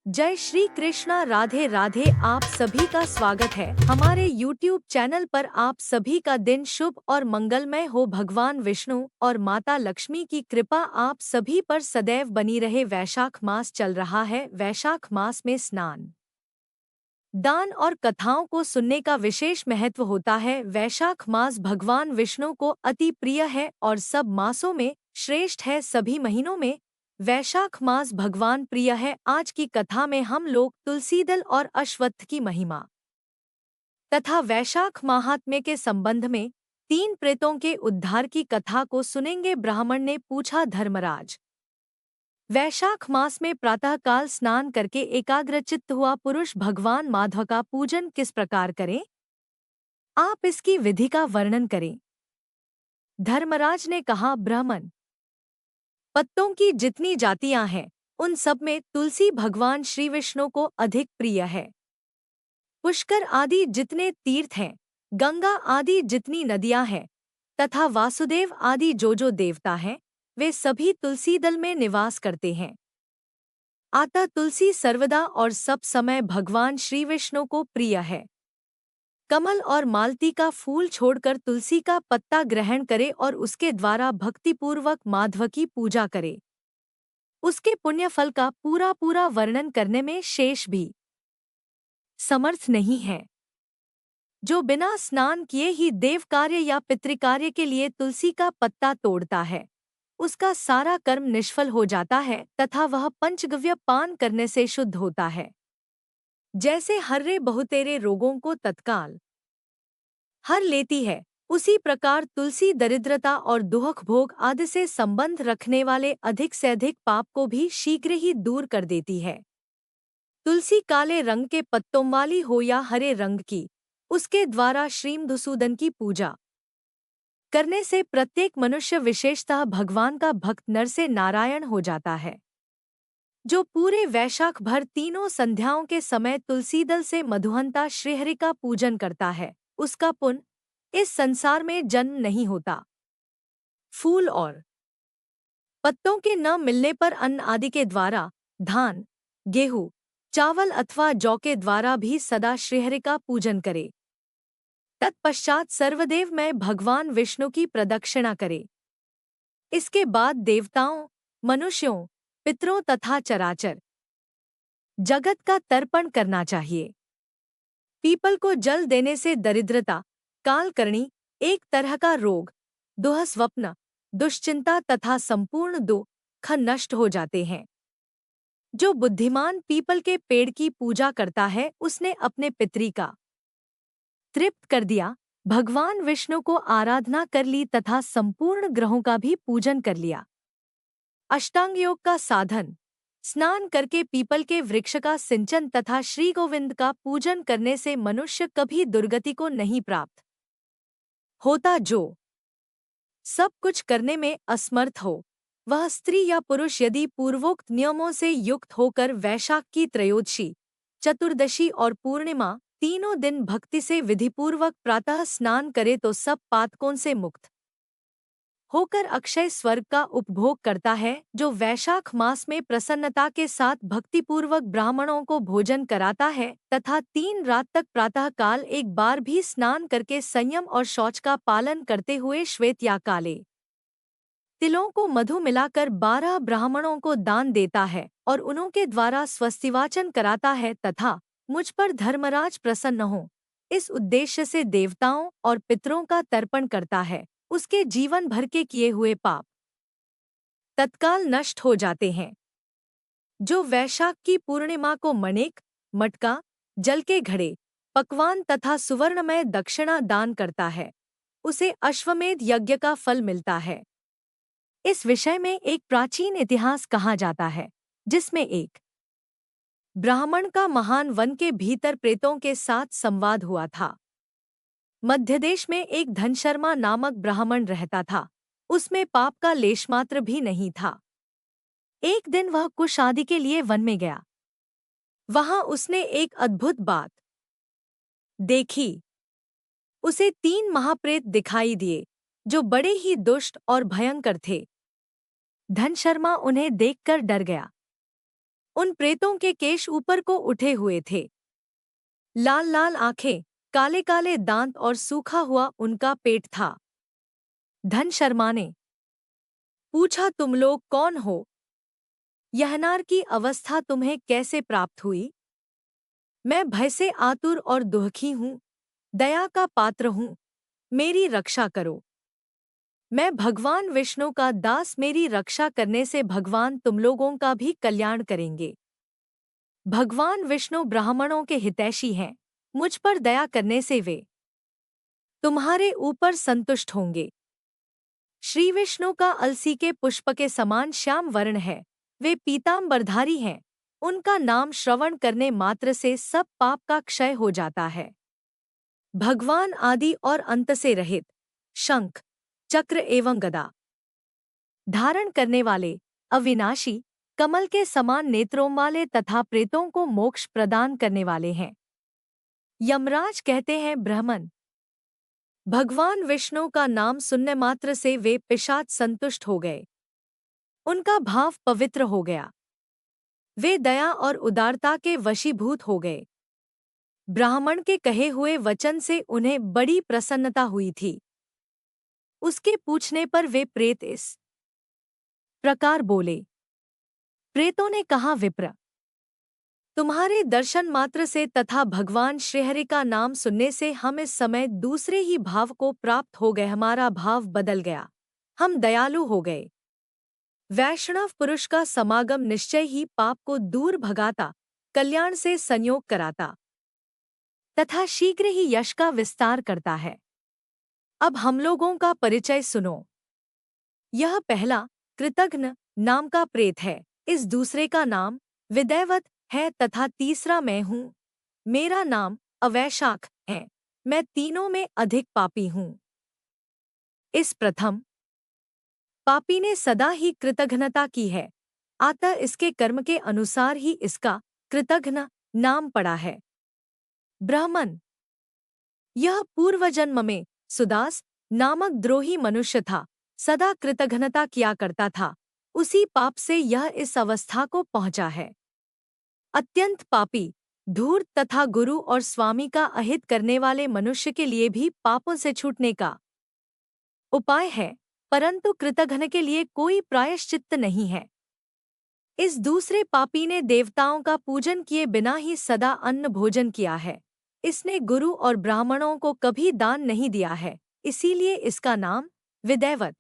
जय श्री कृष्णा। राधे राधे। आप सभी का स्वागत है हमारे YouTube चैनल पर। आप सभी का दिन शुभ और मंगलमय हो। भगवान विष्णु और माता लक्ष्मी की कृपा आप सभी पर सदैव बनी रहे। वैशाख मास चल रहा है। वैशाख मास में स्नान, दान और कथाओं को सुनने का विशेष महत्व होता है। वैशाख मास भगवान विष्णु को अति प्रिय है और सब मासों में श्रेष्ठ है। सभी महीनों में वैशाख मास भगवान प्रिय है। आज की कथा में हम लोग तुलसीदल और अश्वत्थ की महिमा तथा वैशाख महात्म्य के संबंध में तीन प्रेतों के उद्धार की कथा को सुनेंगे। ब्राह्मण ने पूछा, धर्मराज, वैशाख मास में प्रातःकाल स्नान करके एकाग्रचित्त हुआ पुरुष भगवान माधव का पूजन किस प्रकार करें? आप इसकी विधि का वर्णन करें। धर्मराज ने कहा, ब्राह्मण, पत्तों की जितनी जातियां हैं उन सब में तुलसी भगवान श्री विष्णु को अधिक प्रिय है। पुष्कर आदि जितने तीर्थ हैं, गंगा आदि जितनी नदियां हैं तथा वासुदेव आदि जो देवता हैं, वे सभी तुलसी दल में निवास करते हैं। अतः तुलसी सर्वदा और सब समय भगवान श्री विष्णु को प्रिय है। कमल और मालती का फूल छोड़कर तुलसी का पत्ता ग्रहण करे और उसके द्वारा भक्तिपूर्वक माधव की पूजा करे। उसके पुण्य फल का पूरा पूरा वर्णन करने में शेष भी समर्थ नहीं है। जो बिना स्नान किए ही देव कार्य या पितृकार्य के लिए तुलसी का पत्ता तोड़ता है, उसका सारा कर्म निष्फल हो जाता है तथा वह पंचगव्य पान करने से शुद्ध होता है। जैसे हर्रे बहुतेरे रोगों को तत्काल हर लेती है, उसी प्रकार तुलसी दरिद्रता और दुख भोग आदि से संबंध रखने वाले अधिक से अधिक पाप को भी शीघ्र ही दूर कर देती है। तुलसी काले रंग के पत्तों वाली हो या हरे रंग की, उसके द्वारा श्रीमधुसूदन की पूजा करने से प्रत्येक मनुष्य विशेषतः भगवान का भक्त नर से नारायण हो जाता है। जो पूरे वैशाख भर तीनों संध्याओं के समय तुलसीदल से मधुहंता श्रीहरि का पूजन करता है, उसका पुण्य इस संसार में जन्म नहीं होता। फूल और पत्तों के न मिलने पर अन्न आदि के द्वारा, धान, गेहूं, चावल अथवा जौ के द्वारा भी सदा श्रीहरि का पूजन करे। तत्पश्चात सर्वदेव में भगवान विष्णु की प्रदक्षिणा करे। इसके बाद देवताओं, मनुष्यों, पितरों तथा चराचर जगत का तर्पण करना चाहिए। पीपल को जल देने से दरिद्रता, कालकर्णी, एक तरह का रोग, दुःस्वप्न, दुश्चिंता तथा संपूर्ण दुख नष्ट हो जाते हैं। जो बुद्धिमान पीपल के पेड़ की पूजा करता है, उसने अपने पितरी का तृप्त कर दिया, भगवान विष्णु को आराधना कर ली तथा संपूर्ण ग्रहों का भी पूजन कर लिया। अष्टांग योग का साधन, स्नान करके पीपल के वृक्ष का सिंचन तथा श्री गोविंद का पूजन करने से मनुष्य कभी दुर्गति को नहीं प्राप्त होता। जो सब कुछ करने में असमर्थ हो, वह स्त्री या पुरुष यदि पूर्वोक्त नियमों से युक्त होकर वैशाख की त्रयोदशी, चतुर्दशी और पूर्णिमा तीनों दिन भक्ति से विधिपूर्वक प्रातः स्नान करे तो सब पातकों से मुक्त होकर अक्षय स्वर्ग का उपभोग करता है। जो वैशाख मास में प्रसन्नता के साथ भक्तिपूर्वक ब्राह्मणों को भोजन कराता है तथा 3 रात तक प्रातःकाल एक बार भी स्नान करके संयम और शौच का पालन करते हुए श्वेत या काले तिलों को मधु मिलाकर 12 ब्राह्मणों को दान देता है और उनके द्वारा स्वस्तिवाचन कराता है तथा मुझ पर धर्मराज प्रसन्न हो, इस उद्देश्य से देवताओं और पितरों का तर्पण करता है, उसके जीवन भर के किए हुए पाप तत्काल नष्ट हो जाते हैं। जो वैशाख की पूर्णिमा को मणिक, मटका, जल के घड़े, पकवान तथा सुवर्णमय दक्षिणा दान करता है, उसे अश्वमेध यज्ञ का फल मिलता है। इस विषय में एक प्राचीन इतिहास कहा जाता है, जिसमें एक ब्राह्मण का महान वन के भीतर प्रेतों के साथ संवाद हुआ था। मध्यदेश में एक धनशर्मा नामक ब्राह्मण रहता था। उसमें पाप का लेशमात्र भी नहीं था। एक दिन वह कुश आदि के लिए वन में गया। वहां उसने एक अद्भुत बात देखी। उसे 3 महाप्रेत दिखाई दिए, जो बड़े ही दुष्ट और भयंकर थे। धनशर्मा उन्हें देखकर डर गया। उन प्रेतों के केश ऊपर को उठे हुए थे, लाल लाल आंखें, काले काले दांत और सूखा हुआ उनका पेट था। धन शर्मा ने पूछा, तुम लोग कौन हो? यहनार की अवस्था तुम्हें कैसे प्राप्त हुई? मैं भय से आतुर और दुखी हूँ, दया का पात्र हूँ, मेरी रक्षा करो। मैं भगवान विष्णु का दास, मेरी रक्षा करने से भगवान तुम लोगों का भी कल्याण करेंगे। भगवान विष्णु ब्राह्मणों के हितैषी हैं, मुझ पर दया करने से वे तुम्हारे ऊपर संतुष्ट होंगे। श्री विष्णु का अलसी के पुष्प के समान श्याम वर्ण है, वे पीतांबरधारी हैं, उनका नाम श्रवण करने मात्र से सब पाप का क्षय हो जाता है। भगवान आदि और अंत से रहित, शंख, चक्र एवं गदा धारण करने वाले, अविनाशी, कमल के समान नेत्रों वाले तथा प्रेतों को मोक्ष प्रदान करने वाले हैं। यमराज कहते हैं, ब्राह्मण, भगवान विष्णु का नाम सुनने मात्र से वे पिशाच संतुष्ट हो गए, उनका भाव पवित्र हो गया, वे दया और उदारता के वशीभूत हो गए। ब्राह्मण के कहे हुए वचन से उन्हें बड़ी प्रसन्नता हुई थी। उसके पूछने पर वे प्रेत इस प्रकार बोले। प्रेतों ने कहा, विप्र, तुम्हारे दर्शन मात्र से तथा भगवान श्रीहरि का नाम सुनने से हम इस समय दूसरे ही भाव को प्राप्त हो गए, हमारा भाव बदल गया, हम दयालु हो गए। वैष्णव पुरुष का समागम निश्चय ही पाप को दूर भगाता, कल्याण से संयोग कराता तथा शीघ्र ही यश का विस्तार करता है। अब हम लोगों का परिचय सुनो। यह पहला कृतघ्न नाम का प्रेत है, इस दूसरे का नाम विदैवत है तथा तीसरा मैं हूँ, मेरा नाम अवैशाख है, मैं तीनों में अधिक पापी हूँ। इस प्रथम पापी ने सदा ही कृतघ्नता की है, अतः इसके कर्म के अनुसार ही इसका कृतघ्न नाम पड़ा है। ब्राह्मण, यह पूर्वजन्म में सुदास नामक द्रोही मनुष्य था, सदा कृतघ्नता किया करता था, उसी पाप से यह इस अवस्था को पहुंचा है। अत्यंत पापी, धूर्त तथा गुरु और स्वामी का अहित करने वाले मनुष्य के लिए भी पापों से छूटने का उपाय है, परंतु कृतघ्न के लिए कोई प्रायश्चित्त नहीं है। इस दूसरे पापी ने देवताओं का पूजन किए बिना ही सदा अन्न भोजन किया है, इसने गुरु और ब्राह्मणों को कभी दान नहीं दिया है, इसीलिए इसका नाम विदैवत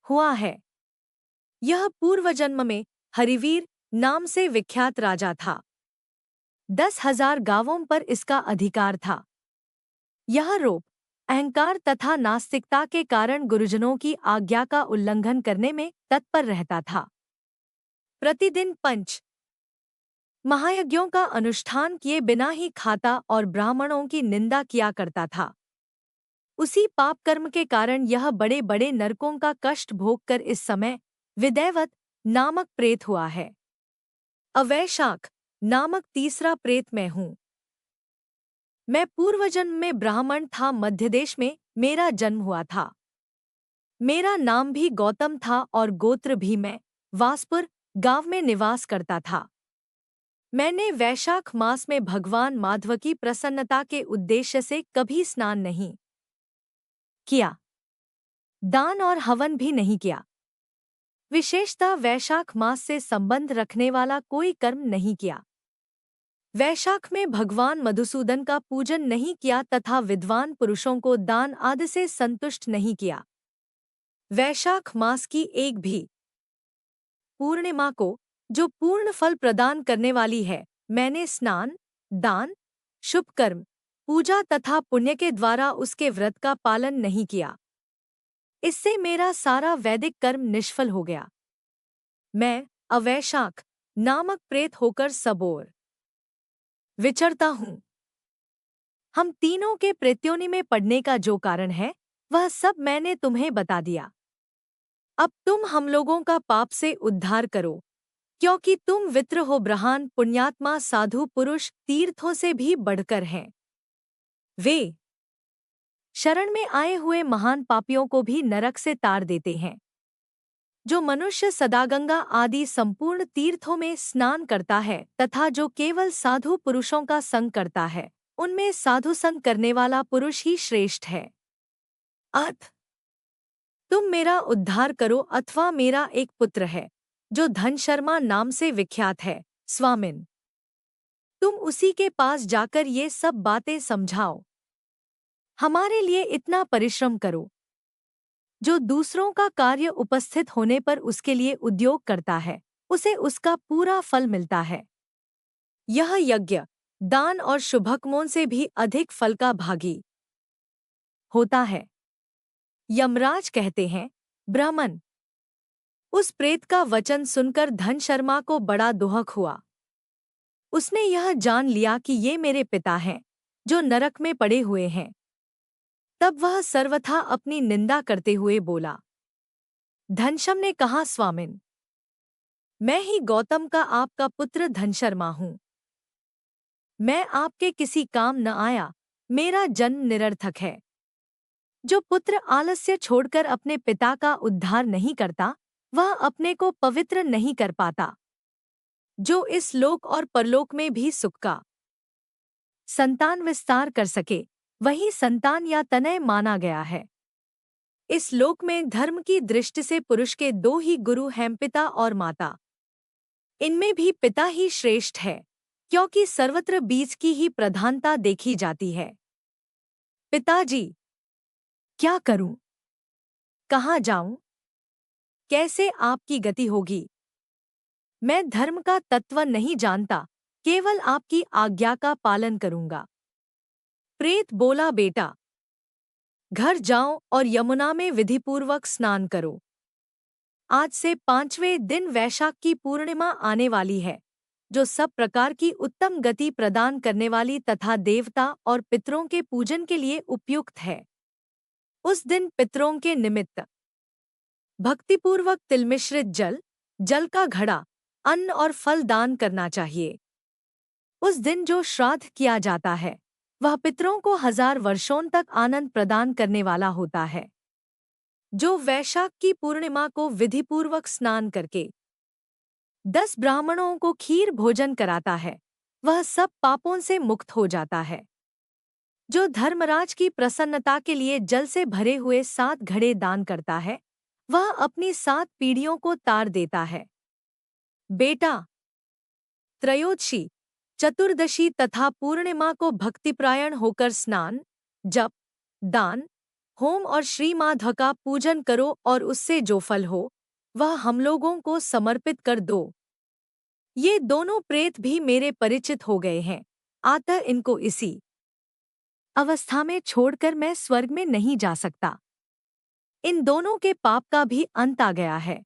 हुआ है। यह पूर्वजन्म में हरिवीर नाम से विख्यात राजा था, 10,000 गांवों पर इसका अधिकार था। यह रोप, अहंकार तथा नास्तिकता के कारण गुरुजनों की आज्ञा का उल्लंघन करने में तत्पर रहता था। प्रतिदिन 5 महायज्ञों का अनुष्ठान किए बिना ही खाता और ब्राह्मणों की निंदा किया करता था। उसी पाप कर्म के कारण यह बड़े बड़े नरकों का कष्ट भोगकर इस समय विदैवत नामक प्रेत हुआ है। अवैशाख नामक तीसरा प्रेत मैं हूँ। मैं पूर्वजन्म में ब्राह्मण था, मध्यदेश में मेरा जन्म हुआ था। मेरा नाम भी गौतम था और गोत्र भी मैं वासपुर गांव में निवास करता था। मैंने वैशाख मास में भगवान माधव की प्रसन्नता के उद्देश्य से कभी स्नान नहीं किया, दान और हवन भी नहीं किया। विशेषतः वैशाख मास से संबंध रखने वाला कोई कर्म नहीं किया। वैशाख में भगवान मधुसूदन का पूजन नहीं किया तथा विद्वान पुरुषों को दान आदि से संतुष्ट नहीं किया। वैशाख मास की एक भी पूर्णिमा को, जो पूर्ण फल प्रदान करने वाली है, मैंने स्नान, दान, शुभ कर्म, पूजा तथा पुण्य के द्वारा उसके व्रत का पालन नहीं किया। इससे मेरा सारा वैदिक कर्म निष्फल हो गया। मैं अवैशाख नामक प्रेत होकर सबोर विचरता हूँ। हम तीनों के प्रेत्योनि में पड़ने का जो कारण है, वह सब मैंने तुम्हें बता दिया। अब तुम हम लोगों का पाप से उद्धार करो, क्योंकि तुम वित्र हो, ब्रहान, पुण्यात्मा, साधु पुरुष तीर्थों से भी बढ़कर हैं। वे शरण में आए हुए महान पापियों को भी नरक से तार देते हैं। जो मनुष्य सदागंगा आदि संपूर्ण तीर्थों में स्नान करता है तथा जो केवल साधु पुरुषों का संग करता है, उनमें साधु संग करने वाला पुरुष ही श्रेष्ठ है। अर्थ: तुम मेरा उद्धार करो, अथवा मेरा एक पुत्र है जो धनशर्मा नाम से विख्यात है, स्वामिन, तुम उसी के पास जाकर ये सब बातें समझाओ। हमारे लिए इतना परिश्रम करो। जो दूसरों का कार्य उपस्थित होने पर उसके लिए उद्योग करता है, उसे उसका पूरा फल मिलता है। यह यज्ञ, दान और शुभकर्मों से भी अधिक फल का भागी होता है। यमराज कहते हैं, ब्राह्मण, उस प्रेत का वचन सुनकर धनशर्मा को बड़ा दुहक हुआ। उसने यह जान लिया कि ये मेरे पिता हैं, जो नरक में पड़े हुए हैं। तब वह सर्वथा अपनी निंदा करते हुए बोला। धनशम ने कहा, स्वामिन, मैं ही गौतम का आपका पुत्र धनशर्मा हूँ। मैं आपके किसी काम न आया, मेरा जन्म निरर्थक है। जो पुत्र आलस्य छोड़कर अपने पिता का उद्धार नहीं करता, वह अपने को पवित्र नहीं कर पाता। जो इस लोक और परलोक में भी सुख का संतान विस्तार कर सके, वही संतान या तनय माना गया है। इस लोक में धर्म की दृष्टि से पुरुष के दो ही गुरु हैं, पिता और माता। इनमें भी पिता ही श्रेष्ठ है, क्योंकि सर्वत्र बीज की ही प्रधानता देखी जाती है। पिताजी, क्या करूं? कहाँ जाऊं? कैसे आपकी गति होगी? मैं धर्म का तत्व नहीं जानता, केवल आपकी आज्ञा का पालन करूंगा। प्रेत बोला, बेटा, घर जाओ और यमुना में विधिपूर्वक स्नान करो। आज से 5वें दिन वैशाख की पूर्णिमा आने वाली है, जो सब प्रकार की उत्तम गति प्रदान करने वाली तथा देवता और पितरों के पूजन के लिए उपयुक्त है। उस दिन पितरों के निमित्त भक्तिपूर्वक तिलमिश्रित जल, जल का घड़ा, अन्न और फल दान करना चाहिए। उस दिन जो श्राद्ध किया जाता है, वह पितरों को 1000 वर्षों तक आनंद प्रदान करने वाला होता है। जो वैशाख की पूर्णिमा को विधिपूर्वक स्नान करके 10 ब्राह्मणों को खीर भोजन कराता है, वह सब पापों से मुक्त हो जाता है। जो धर्मराज की प्रसन्नता के लिए जल से भरे हुए 7 घड़े दान करता है, वह अपनी 7 पीढ़ियों को तार देता है। बेटा, त्रयोदशी, चतुर्दशी तथा पूर्णिमा को भक्तिपरायण होकर स्नान, जप, दान, होम और श्रीमाधव का पूजन करो और उससे जो फल हो, वह हम लोगों को समर्पित कर दो। ये दोनों प्रेत भी मेरे परिचित हो गए हैं, अतः इनको इसी अवस्था में छोड़कर मैं स्वर्ग में नहीं जा सकता। इन दोनों के पाप का भी अंत आ गया है।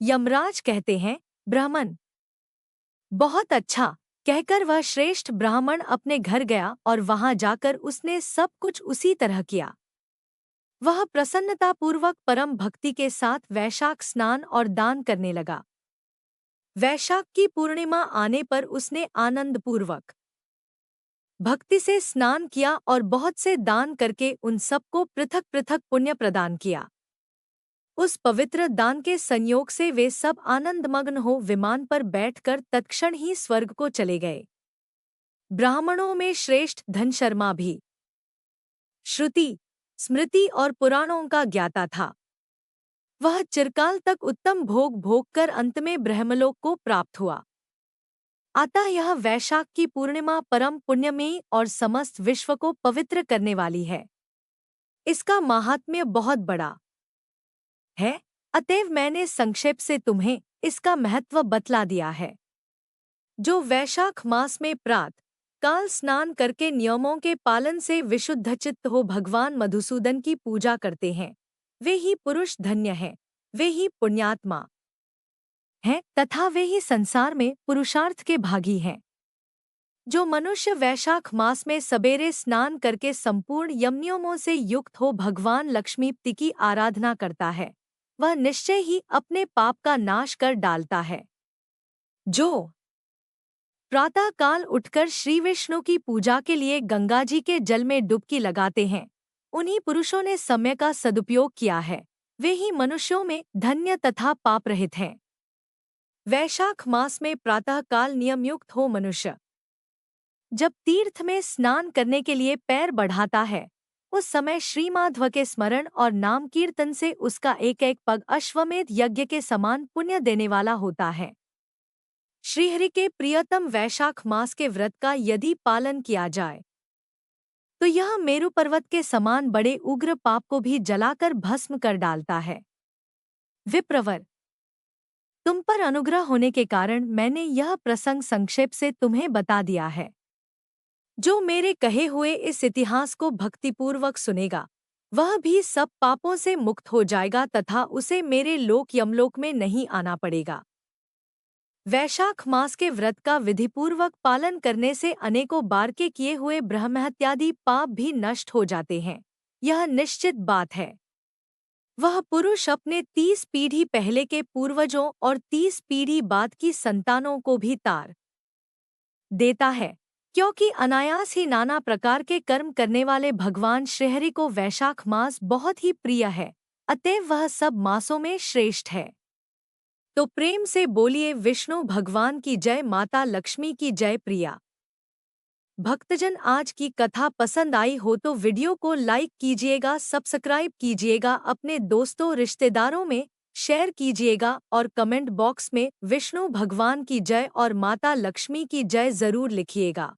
यमराज कहते हैं, ब्राह्मण, बहुत अच्छा कहकर वह श्रेष्ठ ब्राह्मण अपने घर गया और वहां जाकर उसने सब कुछ उसी तरह किया। वह प्रसन्नतापूर्वक परम भक्ति के साथ वैशाख स्नान और दान करने लगा। वैशाख की पूर्णिमा आने पर उसने आनंदपूर्वक भक्ति से स्नान किया और बहुत से दान करके उन सबको पृथक पृथक पुण्य प्रदान किया। उस पवित्र दान के संयोग से वे सब आनंदमग्न हो विमान पर बैठकर तत्क्षण ही स्वर्ग को चले गए। ब्राह्मणों में श्रेष्ठ धनशर्मा भी श्रुति, स्मृति और पुराणों का ज्ञाता था। वह चिरकाल तक उत्तम भोग भोगकर अंत में ब्रह्मलोक को प्राप्त हुआ। अतः यह वैशाख की पूर्णिमा परम पुण्यमयी और समस्त विश्व को पवित्र करने वाली है। इसका माहात्म्य बहुत बड़ा है, अतएव मैंने संक्षेप से तुम्हें इसका महत्व बतला दिया है। जो वैशाख मास में प्रात काल स्नान करके नियमों के पालन से विशुद्धचित्त हो भगवान मधुसूदन की पूजा करते हैं, वे ही पुरुष धन्य हैं, वे ही पुण्यात्मा हैं तथा वे ही संसार में पुरुषार्थ के भागी हैं। जो मनुष्य वैशाख मास में सबेरे स्नान करके संपूर्ण यमनियमों से युक्त हो भगवान लक्ष्मीपति की आराधना करता है, वह निश्चय ही अपने पाप का नाश कर डालता है। जो प्रातः काल उठकर श्री विष्णु की पूजा के लिए गंगा जी के जल में डुबकी लगाते हैं, उन्हीं पुरुषों ने समय का सदुपयोग किया है, वे ही मनुष्यों में धन्य तथा पाप रहित हैं। वैशाख मास में प्रातः काल नियमयुक्त हो मनुष्य जब तीर्थ में स्नान करने के लिए पैर बढ़ाता है, उस समय श्रीमाध्व के स्मरण और नाम कीर्तन से उसका एक एक पग अश्वमेध यज्ञ के समान पुण्य देने वाला होता है। श्रीहरि के प्रियतम वैशाख मास के व्रत का यदि पालन किया जाए तो यह मेरु पर्वत के समान बड़े उग्र पाप को भी जलाकर भस्म कर डालता है। विप्रवर, तुम पर अनुग्रह होने के कारण मैंने यह प्रसंग संक्षेप से तुम्हें बता दिया है। जो मेरे कहे हुए इस इतिहास को भक्तिपूर्वक सुनेगा वह भी सब पापों से मुक्त हो जाएगा तथा उसे मेरे लोक यमलोक में नहीं आना पड़ेगा। वैशाख मास के व्रत का विधिपूर्वक पालन करने से अनेकों बार के किए हुए ब्रह्महत्यादि पाप भी नष्ट हो जाते हैं, यह निश्चित बात है। वह पुरुष अपने 30 पीढ़ी पहले के पूर्वजों और 30 पीढ़ी बाद की संतानों को भी तार देता है, क्योंकि अनायास ही नाना प्रकार के कर्म करने वाले भगवान श्रीहरि को वैशाख मास बहुत ही प्रिय है, अतएव वह सब मासों में श्रेष्ठ है। तो प्रेम से बोलिए विष्णु भगवान की जय, माता लक्ष्मी की जय। प्रिया भक्तजन, आज की कथा पसंद आई हो तो वीडियो को लाइक कीजिएगा, सब्सक्राइब कीजिएगा, अपने दोस्तों रिश्तेदारों में शेयर कीजिएगा और कमेंट बॉक्स में विष्णु भगवान की जय और माता लक्ष्मी की जय जरूर लिखिएगा।